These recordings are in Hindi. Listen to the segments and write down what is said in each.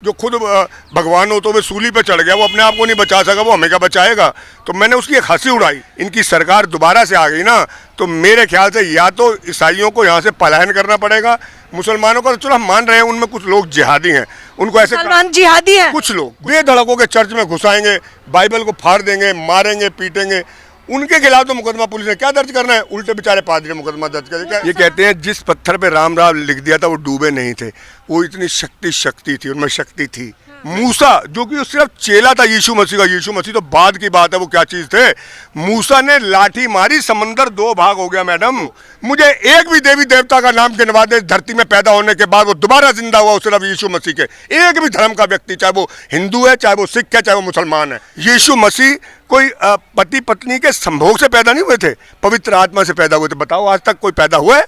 जो खुद भगवान हो तो वे सूली पे चढ़ गया, वो अपने आप को नहीं बचा सका, वो हमें क्या बचाएगा। तो मैंने उसकी एक हंसी उड़ाई। इनकी सरकार दोबारा से आ गई ना, तो मेरे ख्याल से या तो ईसाइयों को यहाँ से पलायन करना पड़ेगा, मुसलमानों का तो चलो हम मान रहे हैं उनमें कुछ लोग जिहादी हैं, उनको ऐसे मुसलमान जिहादी है। कुछ लोग बेधड़कों के चर्च में घुसाएंगे, बाइबल को फाड़ देंगे, मारेंगे, पीटेंगे। उनके खिलाफ तो मुकदमा पुलिस ने क्या दर्ज करना है, उल्टे बेचारे पादरी मुकदमा दर्ज करें। ये कहते हैं जिस पत्थर पे राम राम लिख दिया था वो डूबे नहीं थे, वो इतनी शक्ति थी, उनमें शक्ति थी। मूसा जो कि सिर्फ चेला था यीशु मसीह का, यीशु मसीह तो बाद की बात है, वो क्या चीज थे। मूसा ने लाठी मारी, समंदर दो भाग हो गया। मैडम मुझे एक भी देवी देवता का नाम गिनवा दे धरती में पैदा होने के बाद वो दोबारा जिंदा हुआ, सिर्फ यीशु मसीह के। एक भी धर्म का व्यक्ति, चाहे वो हिंदू है, चाहे वो सिख है, चाहे वो मुसलमान है। यीशु मसीह कोई पति पत्नी के संभोग से पैदा नहीं हुए थे, पवित्र आत्मा से पैदा हुए थे। बताओ आज तक कोई पैदा हुआ है?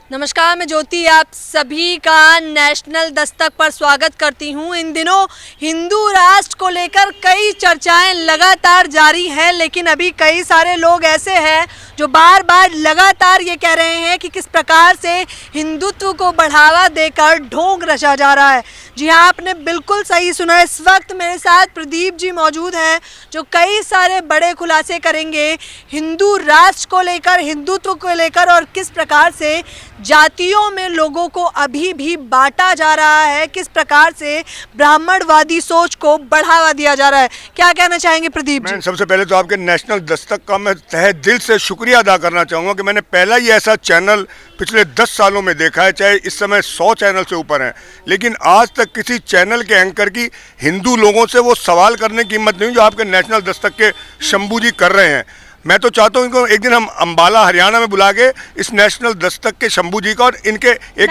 नमस्कार, मैं ज्योति आप सभी का नेशनल दस्तक पर स्वागत करती हूं। इन दिनों हिंदू राष्ट्र को लेकर कई चर्चाएं लगातार जारी हैं, लेकिन अभी कई सारे लोग ऐसे हैं जो बार बार लगातार ये कह रहे हैं कि किस प्रकार से हिंदुत्व को बढ़ावा देकर ढोंग रचा जा रहा है। जी हाँ, आपने बिल्कुल सही सुना। इस वक्त मेरे साथ प्रदीप जी मौजूद हैं जो कई सारे बड़े खुलासे करेंगे हिंदू राष्ट्र को लेकर, हिंदुत्व को लेकर, और किस प्रकार से जातियों में लोगों को अभी भी बांटा जा रहा है, किस प्रकार से ब्राह्मणवादी सोच को बढ़ावा दिया जा रहा है। क्या कहना चाहेंगे प्रदीप जी? सबसे पहले तो आपके नेशनल दस्तक का मैं तहे दिल से शुक्रिया अदा करना चाहूँगा कि मैंने पहला ही ऐसा चैनल पिछले 10 सालों में देखा है, चाहे इस समय 100 चैनल से ऊपर हैं, लेकिन आज तक किसी चैनल के एंकर की हिंदू लोगों से वो सवाल करने की हिम्मत नहीं जो आपके नेशनल दस्तक के शंभू जी कर रहे हैं। मैं तो चाहता हूँ इनको एक दिन हम अंबाला हरियाणा में बुला के इस नेशनल दस्तक के शंभू जी का और इनके एक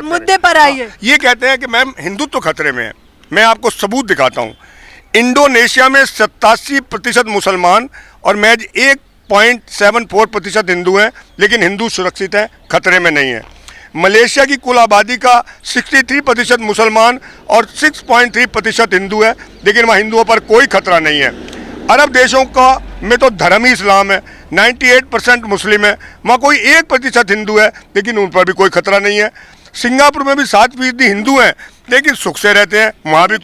मुद्दे पर आइए। ये कहते हैं कि मैम हिंदुत्व खतरे में है। मैं आपको सबूत दिखाता हूँ। इंडोनेशिया में 87% मुसलमान और महज 1.74% हिंदू हैं, लेकिन हिंदू सुरक्षित हैं, खतरे में नहीं है। मलेशिया की कुल आबादी का 63% मुसलमान और 6.3% हिंदू है, लेकिन वहाँ हिंदुओं पर कोई खतरा नहीं है। अरब देशों का में तो धर्म ही इस्लाम है, 98% मुस्लिम है, वहाँ कोई 1% हिंदू है, लेकिन उन पर भी कोई खतरा नहीं है। सिंगापुर में भी 7% हिंदू हैं, लेकिन सुख से रहते हैं, वहाँ भी।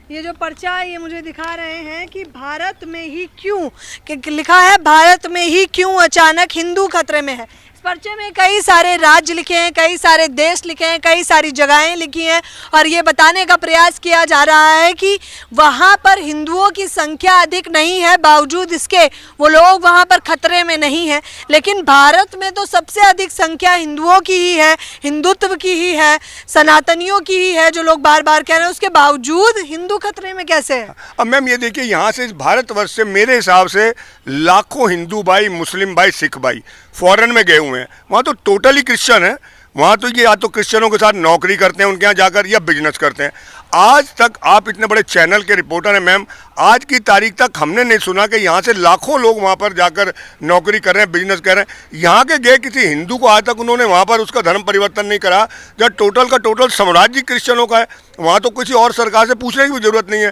ये जो पर्चा ये मुझे दिखा रहे हैं कि भारत में ही क्यों, कि लिखा है भारत में ही क्यों अचानक हिंदू खतरे में है। इस पर्चे में कई सारे राज्य लिखे हैं, कई सारे देश लिखे हैं, कई सारी जगहें लिखी हैं, और ये बताने का प्रयास किया जा रहा है कि वहाँ पर हिंदुओं की संख्या अधिक नहीं है, बावजूद इसके वो लोग वहाँ पर खतरे में नहीं है। लेकिन भारत में तो सबसे अधिक संख्या हिंदुओं की ही है, हिंदुत्व की ही है, सनातनियों की ही है, जो लोग बार बार कह रहे हैं। उसके बावजूद हिंदू खतरे में कैसे है? अब मैम ये देखिए, यहाँ से इस भारतवर्ष से मेरे हिसाब से लाखों हिंदू भाई, मुस्लिम भाई, सिख भाई फॉरेन में गए हुए हैं। वहाँ तो टोटली क्रिश्चियन है, वहाँ तो ये या तो क्रिश्चियनों के साथ नौकरी करते हैं उनके यहाँ जाकर, या बिजनेस करते हैं। आज तक आप इतने बड़े चैनल के रिपोर्टर हैं मैम, आज की तारीख तक हमने नहीं सुना कि यहाँ से लाखों लोग वहाँ पर जाकर नौकरी कर रहे हैं, बिजनेस कर रहे हैं। यहाँ के गए किसी हिंदू को आज तक उन्होंने वहाँ पर उसका धर्म परिवर्तन नहीं करा। जब टोटल का टोटल साम्राज्य क्रिश्चियनों का है, वहाँ तो किसी और सरकार से पूछने की भी जरूरत नहीं है।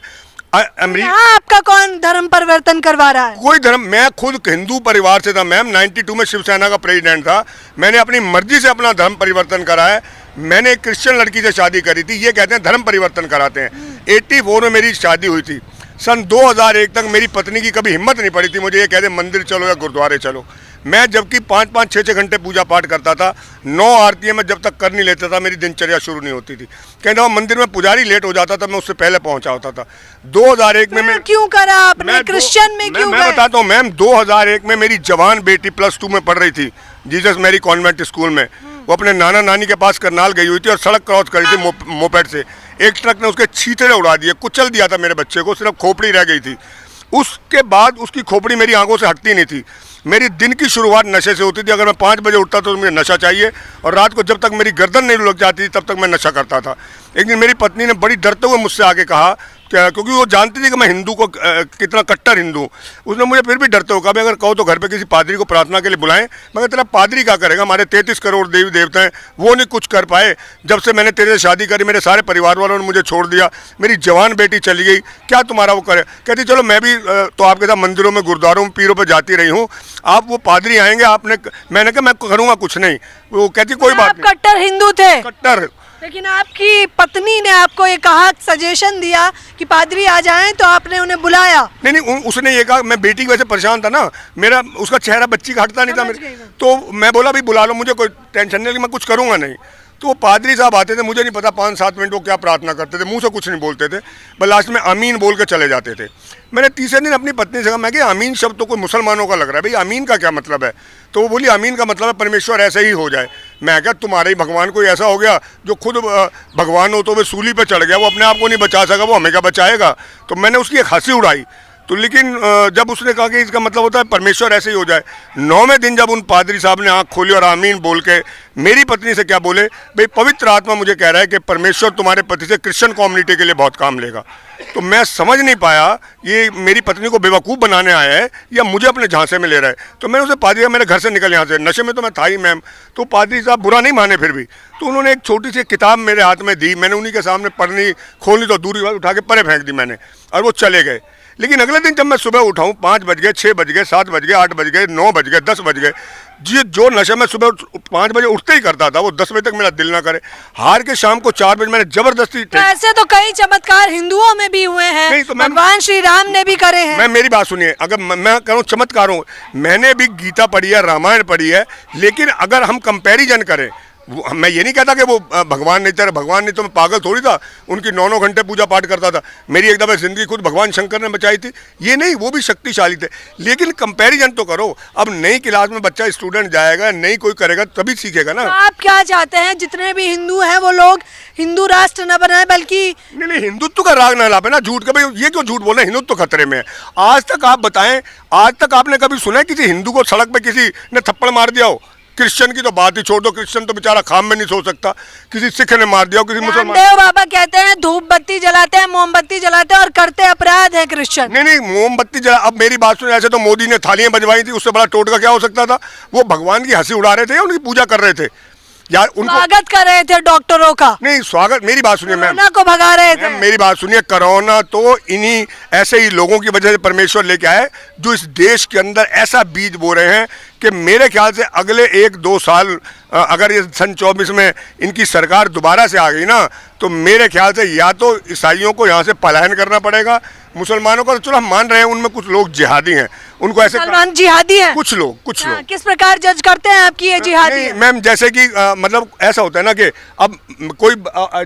आपका कौन धर्म परिवर्तन करवा रहा है? कोई धर्म, मैं खुद हिंदू परिवार से था मैम, 92 में शिवसेना का प्रेसिडेंट था। मैंने अपनी मर्जी से अपना धर्म परिवर्तन करा है। मैंने एक क्रिश्चियन लड़की से शादी करी थी, ये कहते हैं धर्म परिवर्तन कराते हैं। 84 में मेरी शादी हुई थी। सन 2001 तक मेरी पत्नी की कभी हिम्मत नहीं पड़ी थी मुझे ये कहते मंदिर चलो या गुरुद्वारे चलो। मैं जबकि 5-5, 6-6 घंटे पूजा पाठ करता था, 9 आरती में जब तक कर नहीं लेता था मेरी दिनचर्या शुरू नहीं होती थी। कहते हैं मंदिर में पुजारी लेट हो जाता था, मैं उससे पहले पहुंचा होता था। 2001 में मैं क्यों करा आपने? क्रिश्चियन में क्यों? मैं बताता हूँ मैम, 2001 में मेरी जवान बेटी +2 में पढ़ रही थी जीसस मैरी कॉन्वेंट स्कूल में। वो अपने नाना नानी के पास करनाल गई हुई थी और सड़क क्रॉस करी थी मोपेड से। एक ट्रक ने उसके छींटे उड़ा दिए, कुचल दिया था मेरे बच्चे को, सिर्फ खोपड़ी रह गई थी। उसके बाद उसकी खोपड़ी मेरी आंखों से हटती नहीं थी। मेरी दिन की शुरुआत नशे से होती थी। अगर मैं 5 बजे उठता तो मुझे नशा चाहिए, और रात को जब तक मेरी गर्दन नहीं लग जाती तब तक मैं नशा करता था। एक दिन मेरी पत्नी ने बड़ी डरते हुए मुझसे आके कहा, क्योंकि वो जानती थी कि मैं हिंदू को कितना कट्टर हिंदू हूँ। उसने मुझे फिर भी डरते हुए कहा, अगर कहो तो घर पे किसी पादरी को प्रार्थना के लिए बुलाएं। मगर तेरा पादरी क्या करेगा, हमारे 33 करोड़ देवी देवता हैं, वो नहीं कुछ कर पाए। जब से मैंने तेरे से शादी करी मेरे सारे परिवार वालों ने मुझे छोड़ दिया, मेरी जवान बेटी चली गई, क्या तुम्हारा वो करे। कहती चलो मैं भी तो आपके साथ मंदिरों में गुरुद्वारों में पीरों पर जाती रही हूँ, आप वो पादरी आएंगे आपने, मैंने कहा मैं करूँगा कुछ नहीं। वो कहती कोई बात नहीं। कट्टर हिंदू थे, कट्टर। लेकिन आपकी पत्नी ने आपको ये कहा, सजेशन दिया कि पादरी आ जाएं, तो आपने उन्हें बुलाया। नहीं, उसने ये कहा, मैं बेटी की वजह से परेशान था ना, मेरा उसका चेहरा बच्ची का हटता नहीं था मेरे, समझ गई मैं। तो मैं बोला भी बुला लो, मुझे कोई टेंशन नहीं, मैं कुछ करूँगा नहीं। तो वो पादरी साहब आते थे, मुझे नहीं पता 5-7 मिनट वो क्या प्रार्थना करते थे, मुंह से कुछ नहीं बोलते थे, बस लास्ट में आमीन बोल के चले जाते थे। मैंने तीसरे दिन अपनी पत्नी से कहा, मैं कि आमीन शब्द तो कोई मुसलमानों का लग रहा है, भाई आमीन का क्या मतलब है। तो वो बोली आमीन का मतलब है परमेश्वर ऐसे ही हो जाए। मैं क्या तुम्हारे ही भगवान कोई ऐसा हो गया जो खुद भगवान हो तो वो सूली पे चढ़ गया, वो अपने आप को नहीं बचा सका, वो हमें क्या बचाएगा। तो मैंने उसकी एक हंसी उड़ाई। तो लेकिन जब उसने कहा कि इसका मतलब होता है परमेश्वर ऐसे ही हो जाए, 9वें दिन जब उन पादरी साहब ने आंख खोली और आमीन बोल के मेरी पत्नी से क्या बोले, भाई पवित्र आत्मा मुझे कह रहा है कि परमेश्वर तुम्हारे पति से क्रिश्चियन कम्युनिटी के लिए बहुत काम लेगा। तो मैं समझ नहीं पाया ये मेरी पत्नी को बेवकूफ़ बनाने आया है या मुझे अपने झांसे में ले रहा है। तो मैंने उसे पादरी मेरे घर से निकल यहाँ से, नशे में तो मैं था ही मैम। तो पादरी साहब बुरा नहीं माने फिर भी, तो उन्होंने एक छोटी सी किताब मेरे हाथ में दी, मैंने उन्हीं के सामने पढ़नी खोलनी तो दूरी बात उठा के परे फेंक दी मैंने, और वो चले गए। लेकिन अगले दिन जब मैं सुबह उठाऊँ 5 बज गए, 6 बज गए, 7 बज गए, 8 बज गए, 9 बज गए, 10 बज गए, जो नशा मैं सुबह 5 बजे उठते ही करता था वो 10 बजे तक मेरा दिल ना करे। हार के शाम को 4 बजे मैंने जबरदस्ती तो ऐसे तो कई चमत्कार हिंदुओं में भी हुए हैं, नहीं, तो भगवान श्री राम ने भी करे हैं। मैं मेरी बात सुनिए, अगर मैं करूँ चमत्कारों, मैंने भी गीता पढ़ी है, रामायण पढ़ी है, लेकिन अगर हम कंपैरिजन करें, मैं ये नहीं कहता कि वो भगवान नहीं था, भगवान नहीं तो मैं पागल थोड़ी था, उनकी 9 घंटे पूजा पाठ करता था। मेरी एक दफ़ा ज़िंदगी खुद भगवान शंकर ने बचाई थी, ये नहीं, वो भी शक्तिशाली थे। लेकिन कंपैरिजन तो करो, अब नई क्लास में बच्चा स्टूडेंट जाएगा, नहीं कोई करेगा तभी सीखेगा ना। तो आप क्या चाहते हैं, जितने भी हिंदू हैं वो लोग हिंदू राष्ट्र न बनाए, बल्कि नहीं, हिंदुत्व का राग ना लापे ना, झूठ का, भाई ये क्यों झूठ बोल रहे हैं, हिंदुत्व खतरे में है। आज तक आप बताएं, आज तक आपने कभी सुना है किसी हिंदू को सड़क पे किसी ने थप्पड़ मार दिया हो? क्रिश्चियन की तो बात ही छोड़ दो, क्रिश्चियन तो बेचारा खाम में नहीं सो सकता, किसी सिख ने मार दिया हो, किसी मुसलमान। रामदेव बाबा कहते हैं धूप बत्ती जलाते हैं, मोमबत्ती जलाते हैं और करते अपराध है क्रिश्चियन। नहीं, मोमबत्ती जला, अब मेरी बात सुनो, ऐसे तो मोदी ने थालियां बजवाई थी, उससे बड़ा टोटका क्या हो सकता था। वो भगवान की हंसी उड़ा रहे थे या उनकी पूजा कर रहे थे या उनको स्वागत कर रहे थे डॉक्टरों का? नहीं, स्वागत, मेरी बात सुनिए मैम, कोरोना को भगा रहे थे। मेरी बात सुनिए, कोरोना तो इन्हीं ऐसे ही लोगों की वजह से परमेश्वर लेके आए जो इस देश के अंदर ऐसा बीज बो रहे हैं कि मेरे ख्याल से अगले 1-2 साल अगर ये सन 24 में इनकी सरकार दोबारा से आ गई ना, तो मेरे ख्याल से या तो ईसाइयों को यहाँ से पलायन करना पड़ेगा, मुसलमानों को तो चलो हम मान रहे हैं उनमें कुछ लोग जिहादी हैं, उनको ऐसे मुसलमान जिहादी हैं, कुछ लोग किस प्रकार जज करते हैं आपकी ये जिहादी है? मैम जैसे कि मतलब ऐसा होता है ना कि अब कोई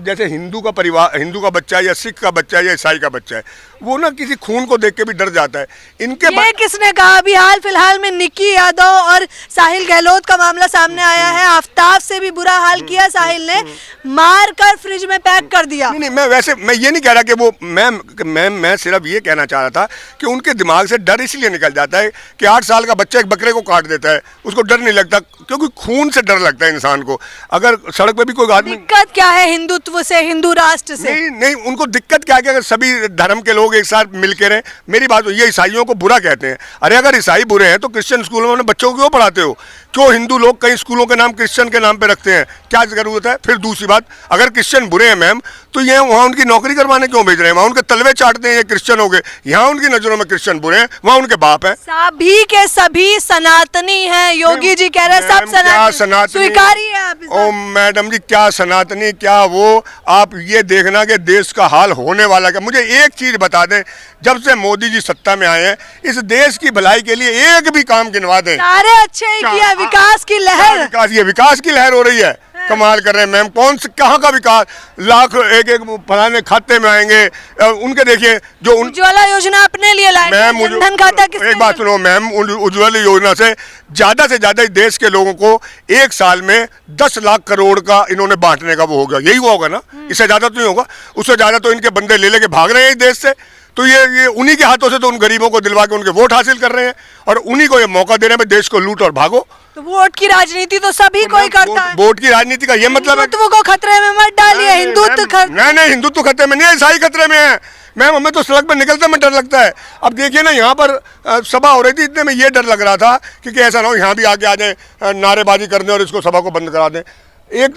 जैसे हिंदू का परिवार, हिंदू का बच्चा है या सिख का बच्चा है या ईसाई का बच्चा है, वो ना किसी खून को देख के भी डर जाता है। ये किसने कहा? अभी हाल फिलहाल में निक्की यादव और साहिल गहलोत का मामला सामने आया है। आफ्ताब से भी बुरा हाल किया साहिल ने, मार कर फ्रिज में पैक कर दिया। नहीं, मैं ये नहीं कह रहा कि वो मैं सिर्फ ये कहना चाह रहा था कि उनके दिमाग से डर इसलिए निकल जाता है कि 8 साल का बच्चा एक बकरे को काट देता है, उसको डर नहीं लगता, क्योंकि खून से डर लगता है इंसान को। अगर सड़क पे भी कोई आदमी, दिक्कत क्या है हिंदुत्व से, हिंदू राष्ट्र से? नहीं, उनको दिक्कत क्या है कि अगर सभी धर्म के लोग एक साथ मिलकर रहें। मेरी बात, ये ईसाइयों को बुरा कहते हैं, अरे अगर ईसाई बुरे हैं तो क्रिश्चियन स्कूलों में बच्चों को क्यों पढ़ाते हो? क्यों हिंदू लोग कई स्कूलों के नाम क्रिश्चियन के नाम पे रखते हैं, क्या जरूरत है? फिर दूसरी बात, अगर क्रिश्चियन बुरे हैं मैम, तो ये वहाँ उनकी नौकरी करवाने क्यों भेज रहे हैं? वहाँ उनके तलवे चाटते हैं, ये क्रिश्चियन हो गए, यहाँ उनकी नजरों में क्रिश्चियन बुरे हैं, वहाँ उनके बाप हैं। सभी के सभी सनातनी हैं, योगी जी कह रहे हैं सब सनातनी, स्वीकारी है आप? ओ मैडम जी, क्या सनातनी, क्या वो, आप ये देखना कि देश का हाल होने वाला क्या। मुझे एक चीज बता दें, जब से मोदी जी सत्ता में आए हैं, इस देश की भलाई के लिए एक भी काम गिनवा दें। सारे अच्छे ही किया, विकास की लहर, विकास की लहर हो रही है। कमाल कर रहे हैं मैम, कौन से कहाँ का विकास, लाख एक फलाने खाते में आएंगे, उनके देखिए जो उज्ज्वला योजना अपने लिए लाए, जनधन खाता किसने? एक बात सुनो मैम, उज्ज्वला योजना से ज्यादा देश के लोगों को एक साल में 10 लाख करोड़ का इन्होंने बांटने का वो होगा, यही हुआ होगा ना, इससे ज्यादा तो नहीं होगा। उससे ज्यादा तो इनके बंदे ले लेके भाग रहे हैं इस देश से। तो ये उन्हीं के हाथों से तो उन गरीबों को दिलवा के उनके वोट हासिल कर रहे हैं और उन्हीं को ये मौका दे रहे हैं, देश को लूट और भागो। तो वोट की राजनीति तो सभी कोई करता है। वोट की राजनीति का ये मतलब है हिंदुत्व को खतरे में मत डालिए। हिंदुत्व नहीं, हिंदुत्व खतरे में नहीं है, ईसाई खतरे में है मैम। हमें तो सड़क पर निकलते में डर लगता है। अब देखिए ना, यहाँ पर सभा हो रही थी, इतने में ये डर लग रहा था कि ऐसा ना हो यहाँ भी आके आ जाए नारेबाजी कर दें और इसको सभा को बंद करा दें। एक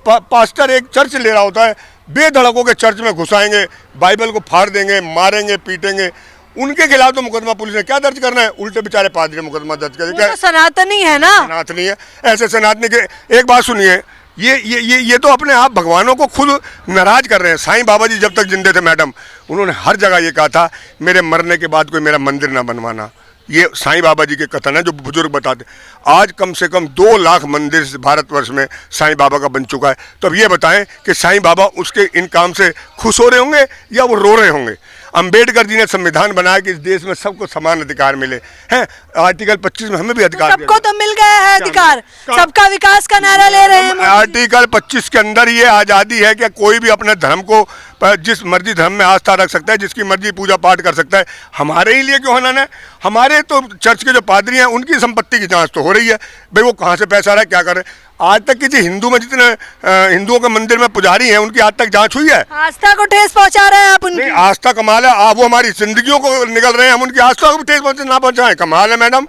पास्टर एक चर्च ले रहा होता है, बेधड़कों के चर्च में घुसाएंगे, बाइबल को फाड़ देंगे, मारेंगे, पीटेंगे। उनके खिलाफ तो मुकदमा पुलिस ने क्या दर्ज करना है, उल्टे बेचारे पादरी मुकदमा दर्ज करेंगे। तो सनातनी है ना, सनातनी है। ऐसे सनातनी के एक बात सुनिए, ये तो अपने आप भगवानों को खुद नाराज कर रहे हैं। साईं बाबा जी जब तक जिंदे थे मैडम, उन्होंने हर जगह ये कहा था मेरे मरने के बाद कोई मेरा मंदिर ना बनवाना। ये साईं बाबा जी के कथन है जो बुजुर्ग बताते। आज कम से कम 2 लाख मंदिर भारतवर्ष में साईं बाबा का बन चुका है। तो अब ये बताएं कि साईं बाबा उसके इन काम से खुश हो रहे होंगे या वो रो रहे होंगे। अंबेडकर जी ने संविधान बनाया कि इस देश में सबको समान अधिकार मिले हैं। आर्टिकल 25 में हमें भी अधिकार, सबको तो मिल गया है अधिकार, सबका विकास का नारा ले रहे हैं। आर्टिकल 25 के अंदर ये आज़ादी है कि कोई भी अपने धर्म को जिस मर्जी धर्म में आस्था रख सकता है, जिसकी मर्जी पूजा पाठ कर सकता है। हमारे ही लिए क्यों हनन है? हमारे तो चर्च के जो पादरी हैं उनकी संपत्ति की जांच तो हो रही है, भाई वो कहाँ से पैसा आ रहा है, क्या कर रहे हैं। आज तक किसी हिंदू में जितने हिंदुओं के मंदिर में पुजारी हैं उनकी आज तक जांच हुई है? आस्था को ठेस पहुंचा रहे हैं आप उनकी। नहीं, आस्था कमाल है। आप वो हमारी जिंदगियों को निकल रहे हैं, हम उनकी आस्था को भी ठेस ना पहुंचाएं, कमाल है मैडम।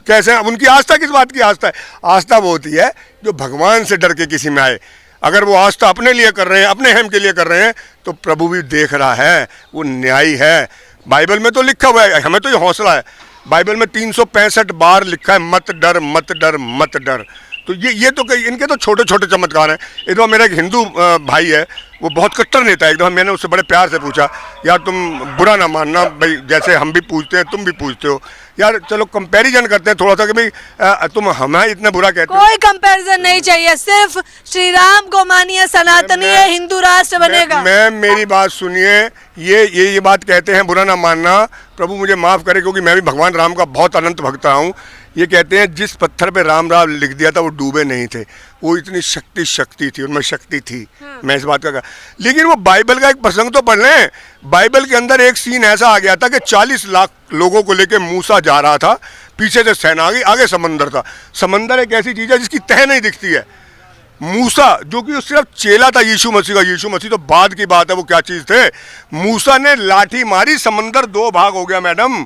कैसे उनकी आस्था किस बात की आस्था है? आस्था वो होती है जो भगवान से डर के किसी में आए। अगर वो आस्था अपने लिए कर रहे हैं, अपने हेम के लिए कर रहे हैं, तो प्रभु भी देख रहा है, वो न्यायी है। बाइबल में तो लिखा हुआ है, हमें तो ये हौसला है। बाइबल में 365 बार लिखा है मत डर, मत डर, मत डर। तो ये तो इनके तो छोटे छोटे चमत्कार हैं। एक दफ़ा मेरा एक हिंदू भाई है, वो बहुत कट्टर नेता है। एक दफ़ा मैंने उससे बड़े प्यार से पूछा, यार तुम बुरा ना मानना भाई, जैसे हम भी पूछते हैं तुम भी पूछते हो यार, चलो कंपैरिजन करते हैं थोड़ा सा कि भाई तुम हमें इतना बुरा कहते हो। कोई कंपैरिजन नहीं चाहिए, सिर्फ श्री राम को मानिए, सनातनी है, हिंदू राष्ट्र बनेगा। मैं मेरी बात सुनिए, ये बात कहते हैं बुरा ना मानना, प्रभु मुझे माफ़ करे क्योंकि मैं भी भगवान राम का बहुत अनंत भक्त हूँ। ये कहते हैं जिस पत्थर पे राम राम लिख दिया था वो डूबे नहीं थे, वो इतनी शक्ति थी, उनमें शक्ति थी। मैं इस बात का कहा, लेकिन वो बाइबल का एक प्रसंग तो पढ़ लें। बाइबल के अंदर एक सीन ऐसा आ गया था कि 40 लाख लोगों को लेके मूसा जा रहा था, पीछे से सेना आ गई, आगे समंदर था। समंदर एक ऐसी चीज़ है जिसकी तह नहीं दिखती है। मूसा जो कि सिर्फ चेला था यीशु मसीह का, यीशु मसीह तो बाद की बात है, वो क्या चीज़ थे। मूसा ने लाठी मारी, समंदर 2 भाग हो गया मैडम।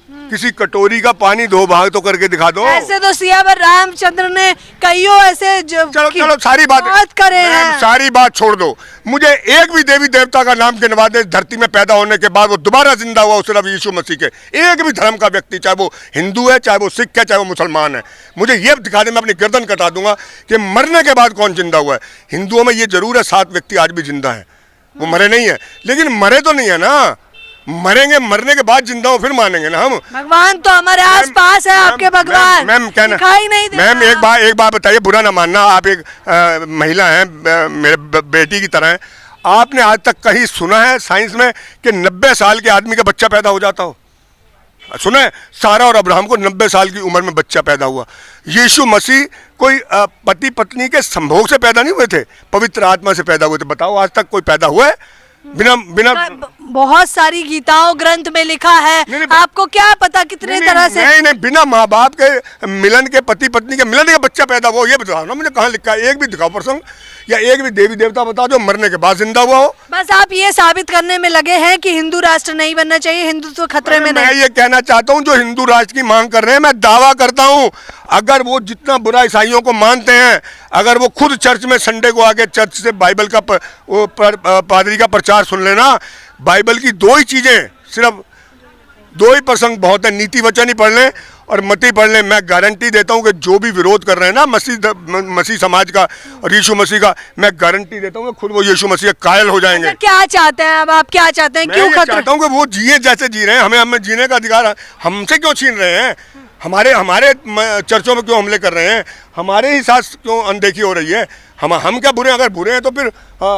किसी कटोरी का पानी 2 भाग तो करके दिखा दो। ऐसे तो सियावर रामचंद्र ने कईयों ऐसे चलो सारी बात करे हैं। सारी बात छोड़ दो, मुझे एक भी देवी देवता का नाम गिनवा दे धरती में पैदा होने के बाद वो दोबारा जिंदा हुआ सिर्फ यीशु मसीह के। एक भी धर्म का व्यक्ति, चाहे वो हिंदू है, चाहे वो सिख है, चाहे वो मुसलमान है, मुझे ये दिखा दे, मैं अपनी गर्दन कटा दूंगा कि मरने के बाद कौन जिंदा हुआ है। हिंदुओं में ये जरूर है 7 व्यक्ति आज भी जिंदा है, वो मरे नहीं है, लेकिन मरे तो नहीं है ना। मरेंगे, मरने के बाद जिंदा हो फिर मानेंगे ना हम। भगवान तो हमारे आसपास है, आपके भगवान मैम कहना, दिखाई नहीं दे। मैम एक बात बताइए, बुरा ना मानना, आप एक महिला हैं, मेरे बेटी की तरह हैं। आपने आज तक कहीं सुना है साइंस में कि 90 साल के आदमी का बच्चा पैदा हो जाता हो? सुना है? सारा और अब्राहम को 90 साल की उम्र में बच्चा पैदा हुआ। यीशु मसीह कोई पति पत्नी के संभोग से पैदा नहीं हुए थे, पवित्र आत्मा से पैदा हुए थे। बताओ आज तक कोई पैदा हुआ है बिना बहुत सारी गीताओं ग्रंथ में लिखा है, आपको क्या पता कितने तरह से। नहीं, बिना माँ बाप के मिलन के, पति पत्नी के मिलन के बच्चा पैदा हुआ, ये बताओ ना मुझे, कहाँ लिखा है? एक भी दिखाओ प्रसंग, या एक भी देवी देवता बताओ जो मरने के बाद जिंदा हुआ हो। बस आप ये साबित करने में लगे हैं कि हिंदू राष्ट्र नहीं बनना चाहिए, हिंदुत्व खतरे में नहीं। मैं ये कहना चाहता हूँ, जो हिंदू राष्ट्र की मांग कर रहे हैं, मैं दावा करता हूँ अगर वो जितना बुरा ईसाइयों को मानते हैं, अगर वो खुद चर्च में संडे को आके चर्च से बाइबल का पादरी का प्रचार सुन लेना, बाइबल की 2 ही चीज़ें, सिर्फ 2 ही प्रसंग बहुत है, नीति वचन ही पढ़ लें और मती पढ़ लें। मैं गारंटी देता हूँ कि जो भी विरोध कर रहे हैं ना मसीह समाज का और यीशु मसीह का, मैं गारंटी देता हूँ कि खुद वो यीशु मसीह कायल हो जाएंगे। अच्छा, क्या चाहते हैं अब आप, क्या चाहते हैं? क्यों खतरा? चाहता हूँ कि वो जिए जैसे जी रहे हैं, हमें जीने का अधिकार हमसे क्यों छीन रहे हैं? हमारे चर्चों में क्यों हमले कर रहे हैं? हमारे ही साथ क्यों अनदेखी हो रही है? हम क्या बुरे हैं? अगर बुरे हैं तो फिर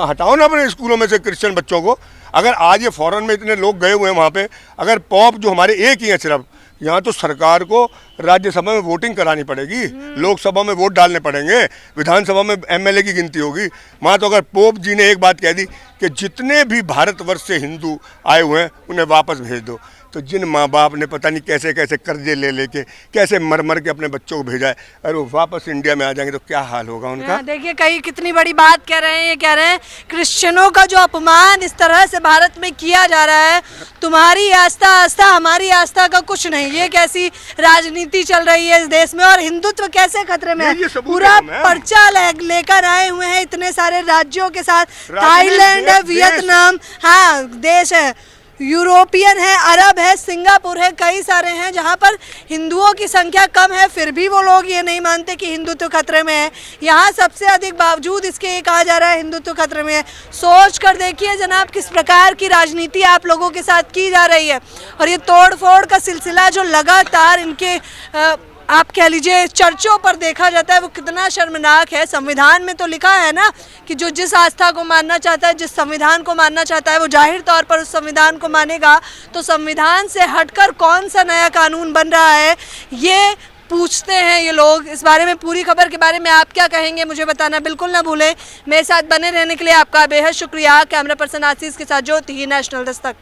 हटाओ ना अपने स्कूलों में से क्रिश्चियन बच्चों को। अगर आज ये फॉरेन में इतने लोग गए हुए हैं वहाँ पे, अगर पॉप जो हमारे एक ही हैं सिर्फ, यहाँ तो सरकार को राज्यसभा में वोटिंग करानी पड़ेगी, लोकसभा में वोट डालने पड़ेंगे, विधानसभा में एमएलए की गिनती होगी। वहाँ तो अगर पोप जी ने एक बात कह दी कि जितने भी भारतवर्ष से हिंदू आए हुए हैं उन्हें वापस भेज दो, तो जिन माँ बाप ने पता नहीं कैसे कैसे कर्जे ले लेके कैसे मर मर के अपने बच्चों को भेजा है, अगर वो वापस इंडिया में आ जाएंगे तो क्या हाल होगा उनका। देखिए कई कितनी बड़ी बात कह रहे हैं, ये कह रहे हैं क्रिश्चियनों का जो अपमान इस तरह से भारत में किया जा रहा है, तुम्हारी आस्था आस्था हमारी आस्था का कुछ नहीं, ये कैसी राजनीति चल रही है इस देश में और हिंदुत्व कैसे खतरे में है। पूरा पर्चा लेकर आए हुए हैं इतने सारे राज्यों के साथ, थाईलैंड है, वियतनाम, हाँ देश है, यूरोपियन है, अरब है, सिंगापुर है, कई सारे हैं जहां पर हिंदुओं की संख्या कम है, फिर भी वो लोग ये नहीं मानते कि हिंदुत्व खतरे में है। यहाँ सबसे अधिक बावजूद इसके ये कहा जा रहा है हिंदुत्व खतरे में है। सोच कर देखिए जनाब किस प्रकार की राजनीति आप लोगों के साथ की जा रही है और ये तोड़ फोड़ का सिलसिला जो लगातार इनके आप कह लीजिए चर्चों पर देखा जाता है वो कितना शर्मनाक है। संविधान में तो लिखा है ना कि जो जिस आस्था को मानना चाहता है, जिस संविधान को मानना चाहता है, वो जाहिर तौर पर उस संविधान को मानेगा। तो संविधान से हटकर कौन सा नया कानून बन रहा है, ये पूछते हैं ये लोग। इस बारे में पूरी खबर के बारे में आप क्या कहेंगे मुझे बताना बिल्कुल ना भूलें। मेरे साथ बने रहने के लिए आपका बेहद शुक्रिया। कैमरा पर्सन आशीष के साथ ज्योति, नेशनल दस्तक।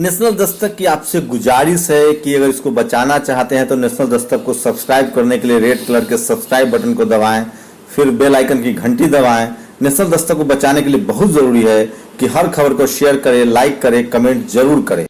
नेशनल दस्तक की आपसे गुजारिश है कि अगर इसको बचाना चाहते हैं तो नेशनल दस्तक को सब्सक्राइब करने के लिए रेड कलर के सब्सक्राइब बटन को दबाएं, फिर बेल आइकन की घंटी दबाएं। नेशनल दस्तक को बचाने के लिए बहुत जरूरी है कि हर खबर को शेयर करें, लाइक करें, कमेंट जरूर करें।